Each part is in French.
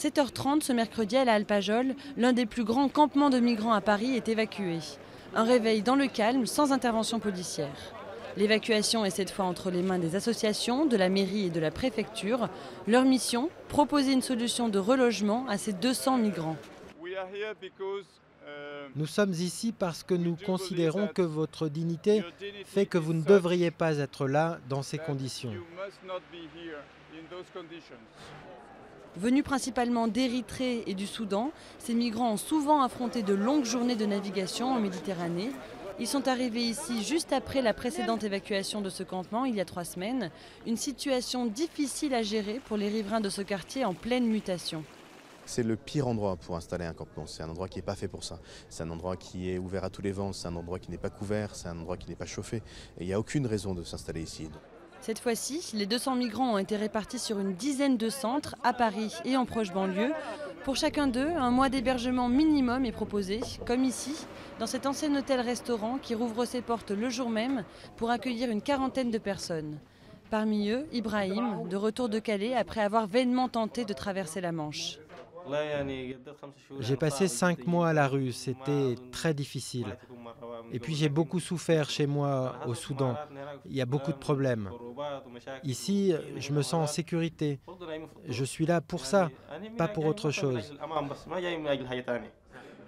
7h30 ce mercredi à la Alpajol, l'un des plus grands campements de migrants à Paris est évacué. Un réveil dans le calme, sans intervention policière. L'évacuation est cette fois entre les mains des associations, de la mairie et de la préfecture. Leur mission, proposer une solution de relogement à ces 200 migrants. Nous sommes ici parce que nous considérons que votre dignité fait que vous ne devriez pas être là dans ces conditions. Venus principalement d'Érythrée et du Soudan, ces migrants ont souvent affronté de longues journées de navigation en Méditerranée. Ils sont arrivés ici juste après la précédente évacuation de ce campement, il y a 3 semaines. Une situation difficile à gérer pour les riverains de ce quartier en pleine mutation. C'est le pire endroit pour installer un campement. C'est un endroit qui n'est pas fait pour ça. C'est un endroit qui est ouvert à tous les vents, c'est un endroit qui n'est pas couvert, c'est un endroit qui n'est pas chauffé. Et il n'y a aucune raison de s'installer ici. Cette fois-ci, les 200 migrants ont été répartis sur une dizaine de centres à Paris et en proche banlieue. Pour chacun d'eux, un mois d'hébergement minimum est proposé, comme ici, dans cet ancien hôtel-restaurant qui rouvre ses portes le jour même pour accueillir une quarantaine de personnes. Parmi eux, Ibrahim, de retour de Calais après avoir vainement tenté de traverser la Manche. J'ai passé 5 mois à la rue, c'était très difficile. Et puis j'ai beaucoup souffert chez moi au Soudan. Il y a beaucoup de problèmes. Ici, je me sens en sécurité. Je suis là pour ça, pas pour autre chose.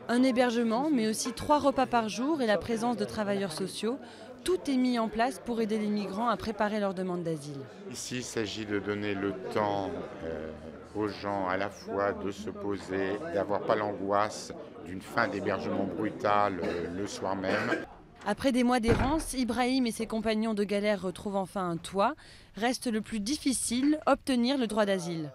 Un hébergement, mais aussi 3 repas par jour et la présence de travailleurs sociaux. Tout est mis en place pour aider les migrants à préparer leur demande d'asile. Ici, il s'agit de donner le temps aux gens à la fois de se poser, d'avoir pas l'angoisse d'une fin d'hébergement brutale le soir même. Après des mois d'errance, Ibrahim et ses compagnons de galère retrouvent enfin un toit. Reste le plus difficile, obtenir le droit d'asile.